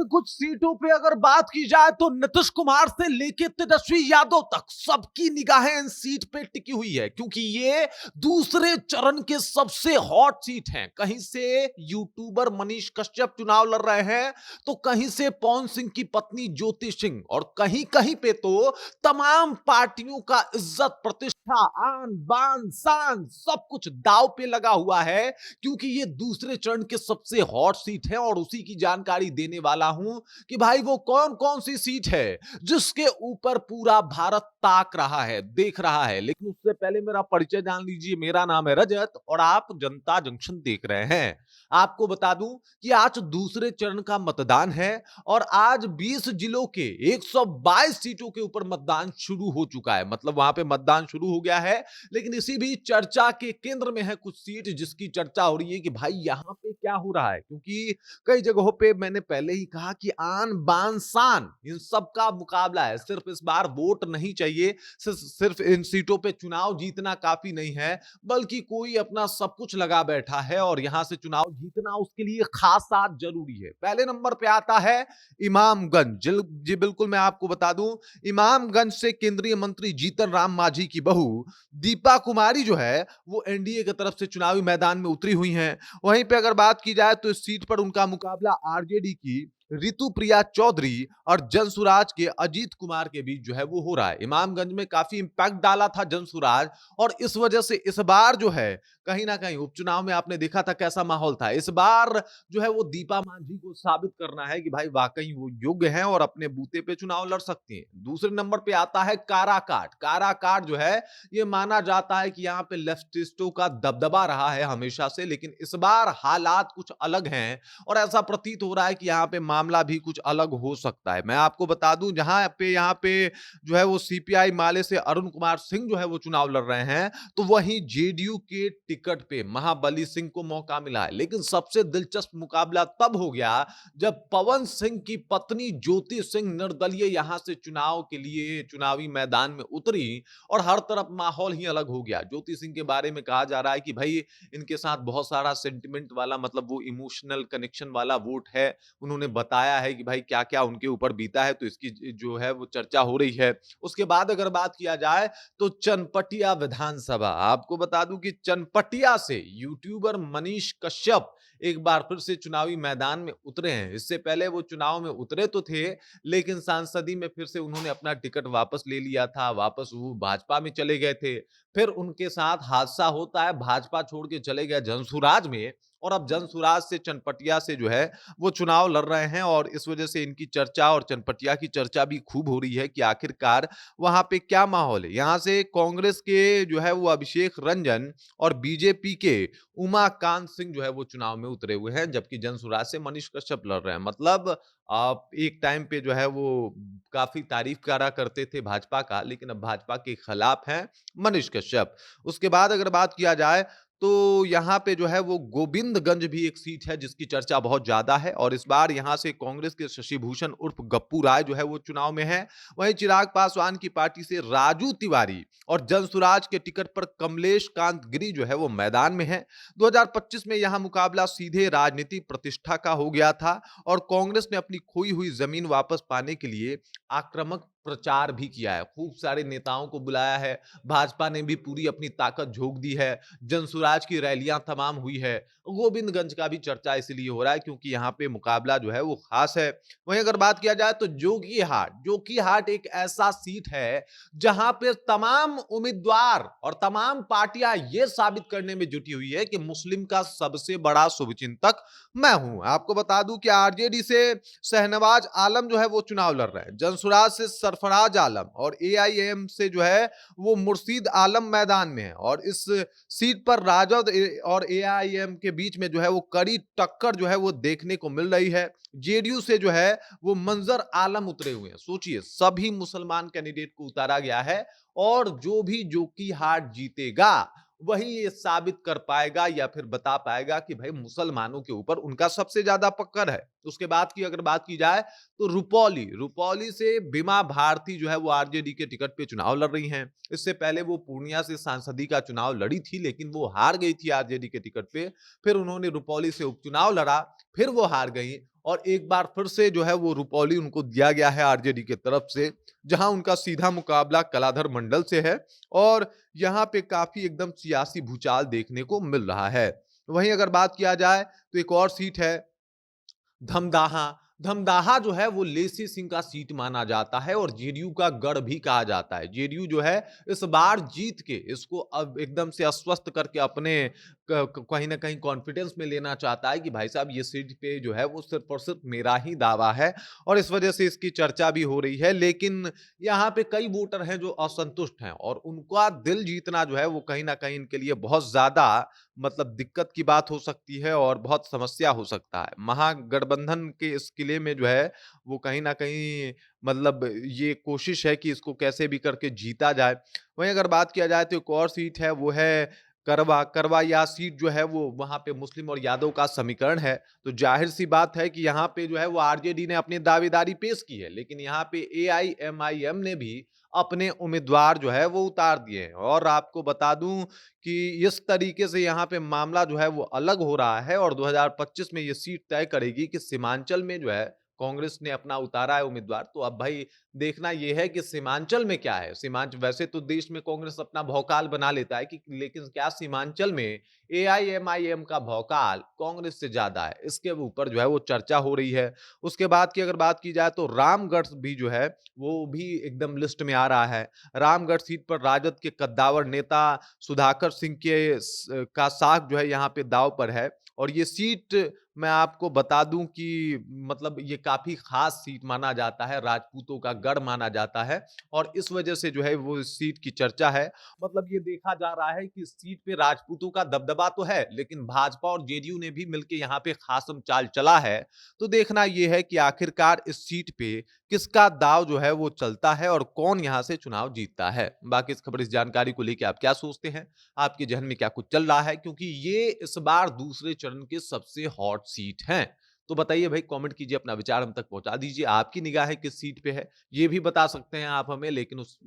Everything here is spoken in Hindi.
इन कुछ सीटों पे अगर बात की जाए तो नीतीश कुमार से लेके तेजस्वी यादव तक सबकी निगाहें इन सीट पे टिकी हुई है, क्योंकि ये दूसरे चरण के सबसे हॉट सीट हैं। कहीं से यूट्यूबर मनीष कश्यप चुनाव लड़ रहे हैं, तो कहीं से पवन सिंह की पत्नी ज्योति सिंह, और कहीं कहीं पे तो तमाम पार्टियों का इज्जत, प्रतिष्ठा, आन बान शान सब कुछ दांव पे लगा हुआ है, क्योंकि ये दूसरे चरण के सबसे हॉट सीट है। और उसी की जानकारी देने वाला हूं कि भाई वो कौन कौन सी सीट है जिसके ऊपर पूरा भारत ताक रहा है, देख रहा है। लेकिन उससे पहले मेरा परिचय जान लीजिए। मेरा नाम है रजत और आप जनता जंक्शन देख रहे हैं। आपको बता दूं कि आज दूसरे चरण का मतदान है और आज 20 जिलों के 122 सीटों के ऊपर मतदान शुरू हो चुका है। मतलब वहां पे मतदान शुरू हो गया है, लेकिन इसी भी चर्चा के केंद्र में है कुछ सीट जिसकी चर्चा हो रही है कि भाई यहां पे क्या हो रहा है। क्योंकि कई जगहों पे मैंने पहले ही कहा कि आन बान शान इन सब का मुकाबला है। सिर्फ इस बार वोट नहीं चाहिए, सिर्फ इन सीटों पे चुनाव जीतना काफी नहीं है, बल्कि कोई अपना सब कुछ लगा बैठा है और यहां से चुनाव जीतना उसके लिए खासा जरूरी है। पहले नंबर पे आता है इमामगंज। जी बिल्कुल, मैं आपको बता दूं, इमामगंज से केंद्रीय मंत्री जीतन राम मांझी की बहू दीपा कुमारी जो है वो एनडीए की तरफ से चुनावी मैदान में उतरी हुई हैं। वहीं पे अगर बात की जाए तो इस सीट पर उनका मुकाबला आरजेडी की ऋतु प्रिया चौधरी और जनसुराज के अजीत कुमार के बीच जो है वो हो रहा है। इमामगंज में काफी इंपैक्ट डाला था जनसुराज, और इस वजह से इस बार जो है कहीं ना कहीं उपचुनाव में आपने देखा था कैसा माहौल था। इस बार जो है वो दीपा मांझी को साबित करना है कि भाई वाकई वो योग्य हैं और अपने बूते पे चुनाव लड़ सकती हैं। दूसरे नंबर पे आता है काराकाट। काराकाट जो है ये माना जाता है कि यहाँ पे लेफ्टिस्टों का दबदबा रहा है हमेशा से, लेकिन इस बार हालात कुछ अलग हैं और ऐसा प्रतीत हो रहा है कि यहाँ पे मामला भी कुछ अलग हो सकता है। मैं आपको बता दूं, जहां पे यहाँ पे जो है वो सीपीआई माले से अरुण कुमार सिंह जो है वो चुनाव लड़ रहे हैं, तो वहीं जेडीयू के टिकट पे महाबली सिंह को मौका मिला है। लेकिन सबसे दिलचस्प मुकाबला तब हो गया जब पवन सिंह की पत्नी ज्योति सिंह निर्दलीय यहां से चुनाव के लिए चुनावी मैदान में उतरी और हर तरफ माहौल ही अलग हो गया। ज्योति सिंह के बारे में कहा जा रहा है कि भाई इनके साथ बहुत सारा सेंटिमेंट वाला, मतलब वो इमोशनल कनेक्शन वाला वोट है। उन्होंने बताया है कि भाई क्या क्या उनके ऊपर बीता है, तो इसकी जो है वो चर्चा हो रही है। उसके बाद अगर बात किया जाए तो चनपटिया विधानसभा, आपको बता दूं कि चनपटिया से यूट्यूबर मनीष कश्यप एक बार फिर से चुनावी मैदान में उतरे हैं। इससे पहले वो चुनाव में उतरे तो थे, लेकिन सांसदी में फिर से उन्होंने अपना टिकट वापस ले लिया था, वापस वो भाजपा में चले गए थे। फिर उनके साथ हादसा होता है, भाजपा छोड़ के चले गए जनसुराज में, और अब जनसुराज से चनपटिया से जो है वो चुनाव लड़ रहे हैं। और इस वजह से इनकी चर्चा और चनपटिया की चर्चा भी खूब हो रही है कि आखिरकार वहां पे क्या माहौल है। यहां से कांग्रेस के जो है वो अभिषेक रंजन और बीजेपी के उमाकांत सिंह जो है वो चुनाव में उतरे हुए हैं, जबकि जनसुराज से मनीष कश्यप लड़ रहे हैं। मतलब आप एक टाइम पे जो है वो काफी तारीफ करा करते थे भाजपा का, लेकिन अब भाजपा के खिलाफ हैं मनीष कश्यप। उसके बाद अगर बात किया जाए तो यहाँ पे जो है वो गोविंदगंज भी एक सीट है जिसकी चर्चा बहुत ज्यादा है, और इस बार यहाँ से कांग्रेस के शशि भूषण उर्फ गप्पू राय जो है वो चुनाव में है। वहीं चिराग पासवान की पार्टी से राजू तिवारी और जनसुराज के टिकट पर कमलेश कांत गिरी जो है वो मैदान में है। 2025 में यहां मुकाबला सीधे राजनीतिक प्रतिष्ठा का हो गया था और कांग्रेस ने अपनी खोई हुई जमीन वापस पाने के लिए आक्रामक प्रचार भी किया है। खूब सारे नेताओं को बुलाया है, भाजपा ने भी पूरी अपनी ताकत झोंक दी है, जनसुराज की रैलियां तमाम हुई है। गोविंदगंज का भी चर्चा इसलिए हो रहा है क्योंकि यहाँ पे मुकाबला जो है वो खास है। वहीं अगर बात किया जाए तो जोकीहाट एक ऐसा सीट है जहां पे तमाम उम्मीदवार और तमाम पार्टियां ये साबित करने में जुटी हुई है कि मुस्लिम का सबसे बड़ा शुभचिंतक मैं हूं। आपको बता दूं कि आरजेडी से शहनवाज आलम जो है वो चुनाव लड़ रहे हैं, जनसुराज से सरफराज आलम और एआईएम से जो है वो मुर्शीद आलम मैदान में है। और इस सीट पर राजद और एआईएम के बीच में जो है वो कड़ी टक्कर जो है वो देखने को मिल रही है। जेडीयू से जो है वो मंजर आलम उतरे हुए हैं। सोचिए, सभी मुसलमान कैंडिडेट को उतारा गया है और जो भी जोकीहाट जीतेगा वही ये साबित कर पाएगा या फिर बता पाएगा कि भाई मुसलमानों के ऊपर उनका सबसे ज्यादा पकड़ है। उसके बाद की अगर बात की जाए तो रुपौली से बीमा भारती जो है वो आरजेडी के टिकट पे चुनाव लड़ रही हैं। इससे पहले वो पूर्णिया से सांसदी का चुनाव लड़ी थी, लेकिन वो हार गई थी आरजेडी के टिकट पे। फिर उन्होंने रुपौली से उपचुनाव लड़ा, फिर वो हार गई और एक बार फिर से जो है वो रुपौली उनको दिया गया है आरजेडी की तरफ से, जहां उनका सीधा मुकाबला कलाधर मंडल से है और यहाँ पे काफ़ी एकदम सियासी भूचाल देखने को मिल रहा है। वहीं अगर बात किया जाए तो एक और सीट है धमदाहा। धमदाहा जो है वो लेसी सिंह का सीट माना जाता है और जेडीयू का गढ़ भी कहा जाता है। जेडीयू जो है इस बार जीत के इसको अब एकदम से अस्वस्थ करके अपने कहीं ना कहीं कॉन्फिडेंस में लेना चाहता है कि भाई साहब ये सीट पे जो है वो सिर्फ और सिर्फ मेरा ही दावा है और इस वजह से इसकी चर्चा भी हो रही है। लेकिन यहाँ पे कई वोटर हैं जो असंतुष्ट हैं और उनका दिल जीतना जो है वो कहीं ना कहीं इनके लिए बहुत ज्यादा मतलब दिक्कत की बात हो सकती है और बहुत समस्या हो सकता है। महागठबंधन के इस किले में जो है वो कहीं न कहीं मतलब ये कोशिश है कि इसको कैसे भी करके जीता जाए। वहीं अगर बात किया जाए तो एक और सीट है वो है करवा। करवा या सीट जो है वो वहाँ पे मुस्लिम और यादव का समीकरण है। तो ज़ाहिर-सी बात है कि यहाँ पे जो है वो आरजेडी ने अपनी दावेदारी पेश की है। लेकिन यहाँ पे एआईएमआईएम ने भी अपने उम्मीदवार जो है वो उतार दिए हैं और आपको बता दूँ कि इस तरीके से यहाँ पे मामला जो है वो अलग हो रहा है और 2025 में ये सीट तय करेगी कि सीमांचल में जो है कांग्रेस ने अपना उतारा है उम्मीदवार। तो अब भाई देखना ये है कि सीमांचल में क्या है। सीमांचल वैसे तो देश में कांग्रेस अपना भौकाल बना लेता है कि लेकिन क्या सीमांचल में एआईएमआईएम का भौकाल कांग्रेस से ज्यादा है, इसके ऊपर जो है वो चर्चा हो रही है। उसके बाद की अगर बात की जाए तो रामगढ़ भी जो है वो भी एकदम लिस्ट में आ रहा है। रामगढ़ सीट पर राजद के कद्दावर नेता सुधाकर सिंह का साख जो है यहाँ पे दांव पर है और ये सीट मैं आपको बता दूं कि मतलब ये काफी खास सीट माना जाता है, राजपूतों का गढ़ माना जाता है और इस वजह से जो है वो इस सीट की चर्चा है। मतलब ये देखा जा रहा है कि इस सीट पे राजपूतों का दबदबा तो है लेकिन भाजपा और जेडीयू ने भी मिलकर यहाँ पे खासम चाल चला है। तो देखना यह है कि आखिरकार इस सीट पे किसका दाव जो है वो चलता है और कौन यहाँ से चुनाव जीतता है। बाकी इस खबर इस जानकारी को लेकर आप क्या सोचते हैं, आपके जहन में क्या कुछ चल रहा है, क्योंकि ये इस बार दूसरे चरण के सबसे हॉट सीट हैं। तो बताइए भाई, कमेंट कीजिए, अपना विचार हम तक पहुंचा दीजिए। आपकी निगाहें किस सीट पे है ये भी बता सकते हैं आप हमें, लेकिन उस